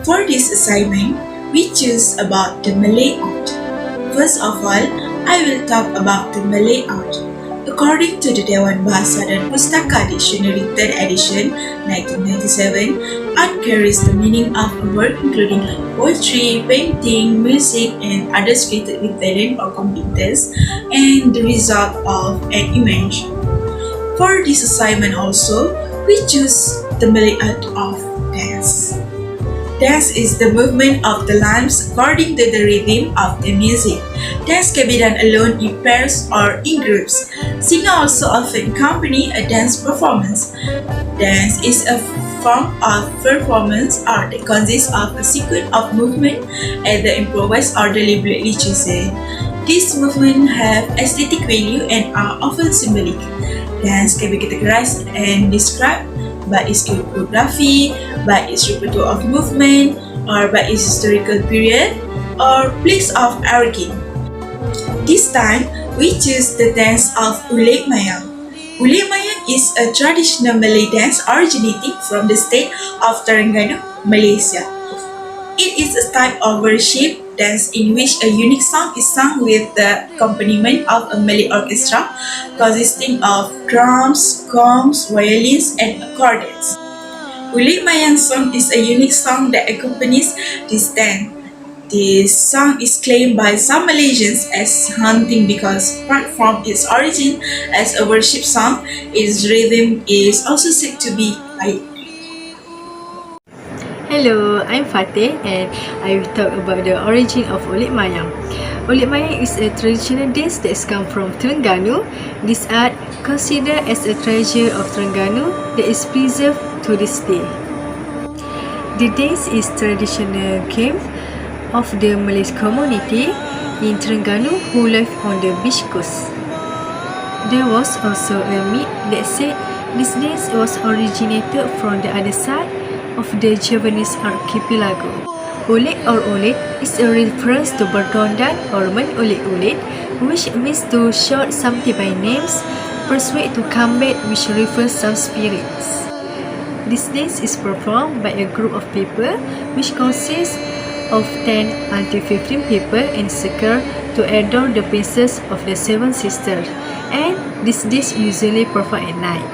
For this assignment, we choose about the Malay art. First of all, I will talk about the Malay art. According to the Dewan Bahasa dan Pustaka Dictionary 3rd edition 1997, art carries the meaning of a work including poetry, painting, music, and others created with talent or competence and the result of an invention. For this assignment also, we choose the Malay art of dance. Dance is the movement of the limbs according to the rhythm of the music. Dance can be done alone, in pairs, or in groups. Singing also often accompany a dance performance. Dance is a form of performance art that consists of a sequence of movement either improvised or deliberately chosen. These movements have aesthetic value and are often symbolic. Dance can be categorized and described by its choreography, by its repertoire of movement, or by its historical period, or place of origin. This time, we choose the dance of Ulek Mayang. Ulek Mayang is a traditional Malay dance originating from the state of Terengganu, Malaysia. It is a type of worship dance in which a unique song is sung with the accompaniment of a Malay orchestra consisting of drums, gongs, violins, and accordions. Ulek Mayang song is a unique song that accompanies this dance. This song is claimed by some Malaysians as haunting because, apart from its origin as a worship song, its rhythm is also said to be light. Hello, I'm Fateh and I will talk about the origin of Ulek Mayang. Ulek Mayang is a traditional dance that comes from Terengganu. This art, considered as a treasure of Terengganu that is preserved to this day. The dance is traditional game of the Malay community in Terengganu who live on the beach coast. There was also a myth that said this dance was originated from the other side of the Javanese archipelago. Ulek or Ulek is a reference to berdondan or menulek-ulek, which means to shout something by names, persuade to combat, which refers some spirits. This dance is performed by a group of people which consists of 10 until 15 people in a circle to adore the princess of the seven sisters, and this dance usually performed at night.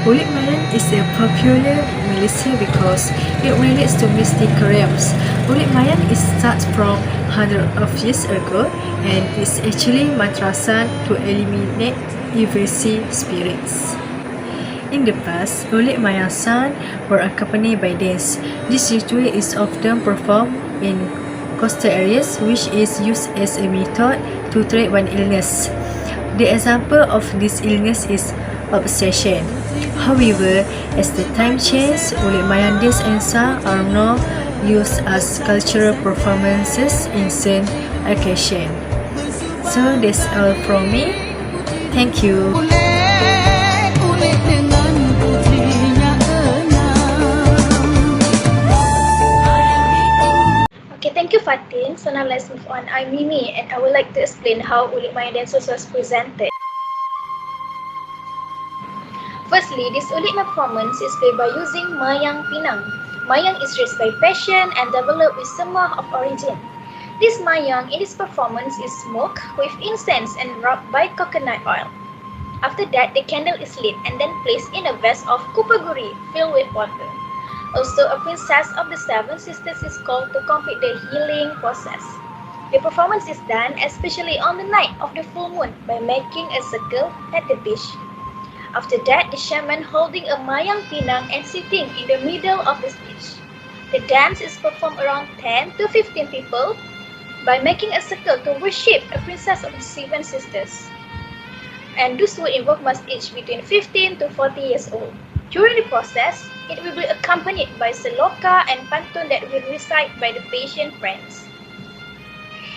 Ulek Mayang is a popular Malaysia because it relates to mystic realms. Ulek Mayang is starts from hundreds of years ago and is actually matrasan to eliminate evasive spirits. In the past, Ulek Mayang song were accompanied by dance. This ritual is often performed in coastal areas, which is used as a method to treat one illness. The example of this illness is obsession. However, as the time changes, Ulek Mayang dance and song are now used as cultural performances in certain occasions. So that's all from me. Thank you. Okay, thank you Fatin. So now let's move on. I'm Mimi and I would like to explain how Ulek Mayang dances was presented. Firstly, this Ulek performance is played by using Mayang Pinang. Mayang is raised by passion and developed with semah of origin. This Mayang in this performance is smoked with incense and rubbed by coconut oil. After that, the candle is lit and then placed in a vase of kupaguri filled with water. Also, a princess of the seven sisters is called to complete the healing process. The performance is done especially on the night of the full moon by making a circle at the beach. After that, the shaman holding a Mayang Pinang and sitting in the middle of the stage. The dance is performed around 10 to 15 people by making a circle to worship a princess of the seven sisters. And those who invoke must age between 15 to 40 years old. During the process, it will be accompanied by seloka and pantun that will recite by the patient friends.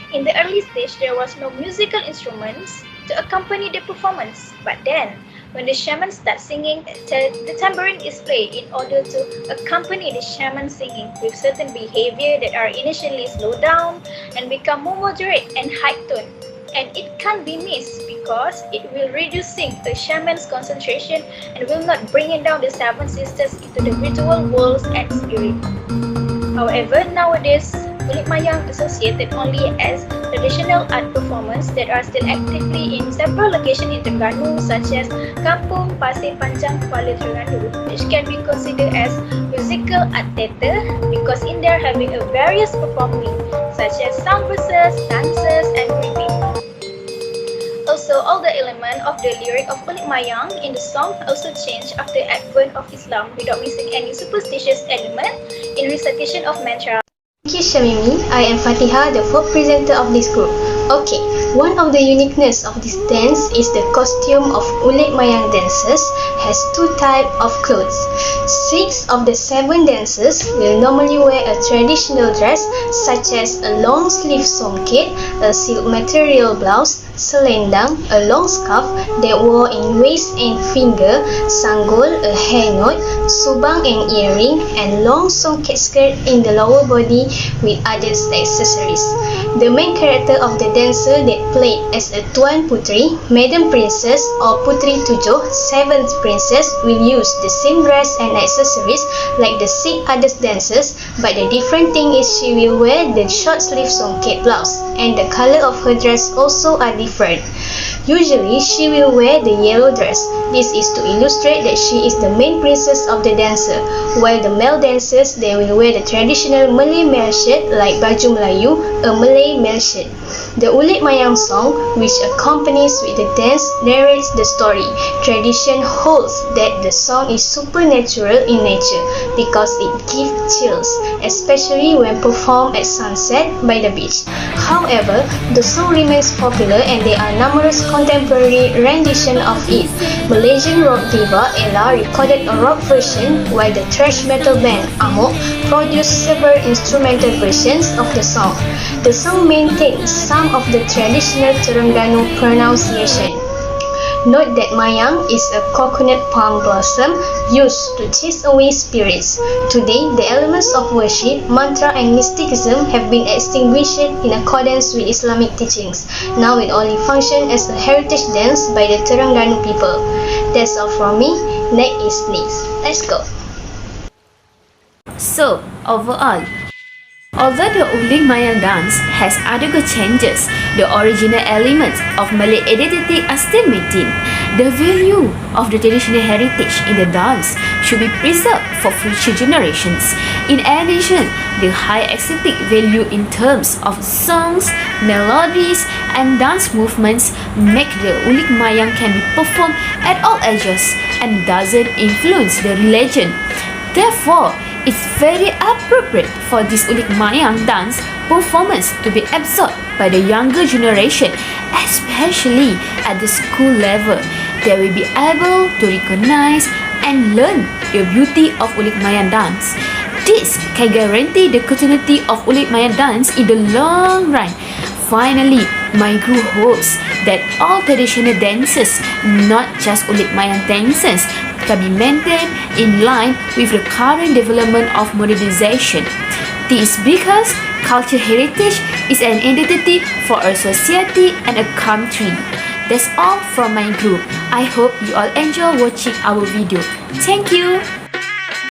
In the early stage, there was no musical instruments to accompany the performance, but then, when the shaman starts singing, the tambourine is played in order to accompany the shaman singing with certain behavior that are initially slowed down and become more moderate and high tone. And it can't be missed because it will reducing the shaman's concentration and will not bringing down the seven sisters into the ritual worlds and spirit. However, nowadays, Ulek Mayang associated only as traditional art performance that are still actively in several locations in Terengganu such as Kampung Pasir Panjang, Kuala Terengganu, which can be considered as musical art theatre because in there having a various performing such as sound verses, dances, and gripping. Also, all the element of the lyric of Ulek Mayang in the song also changed after advent of Islam without missing any superstitious element in recitation of mantra. Thank you, Shamimi. I am Fatiha, the folk presenter of this group. Okay, one of the uniqueness of this dance is the costume of Ulek Mayang dancers has two types of clothes. 6 of the 7 dancers will normally wear a traditional dress such as a long sleeve songket, a silk material blouse, selendang, a long scarf that wore in waist and finger, sanggol, a hair knot, subang and earring, and long songket skirt in the lower body with other accessories. The main character of the dancer that played as a Tuan Putri, Madam Princess or Putri Tujuh, 7th Princess will use the same dress and accessories like the 6 other dancers, but the different thing is she will wear the short sleeve songket blouse and the color of her dress also are different. Usually, she will wear the yellow dress. This is to illustrate that she is the main princess of the dancer, while the male dancers, they will wear the traditional Malay male shirt like baju Melayu, a Malay male shirt. The Ulek Mayang song, which accompanies with the dance, narrates the story. Tradition holds that the song is supernatural in nature because it gives chills, especially when performed at sunset by the beach. However, the song remains popular and there are numerous contemporary renditions of it. Malaysian rock diva Ella recorded a rock version, while the thrash metal band Amok produced several instrumental versions of the song. The song maintains some of the traditional Terengganu pronunciation. Note that Mayang is a coconut palm blossom used to chase away spirits. Today, the elements of worship, mantra and mysticism have been extinguished in accordance with Islamic teachings. Now it only functions as a heritage dance by the Terengganu people. That's all from me. Next is please. Let's go. So, overall, although the Ulek Mayang dance has undergone changes, the original elements of Malay identity are still maintained. The value of the traditional heritage in the dance should be preserved for future generations. In addition, the high aesthetic value in terms of songs, melodies, and dance movements make the Ulek Mayang can be performed at all ages and doesn't influence the religion. Therefore, it's very appropriate for this Ulek Mayang dance performance to be absorbed by the younger generation, especially at the school level. They will be able to recognize and learn the beauty of Ulek Mayang dance. This can guarantee the continuity of Ulek Mayang dance in the long run. Finally, my group hopes that all traditional dances, not just Ulek Mayang dances, can be maintained in line with the current development of modernization. This is because cultural heritage is an identity for a society and a country. That's all from my group. I hope you all enjoy watching our video. Thank you.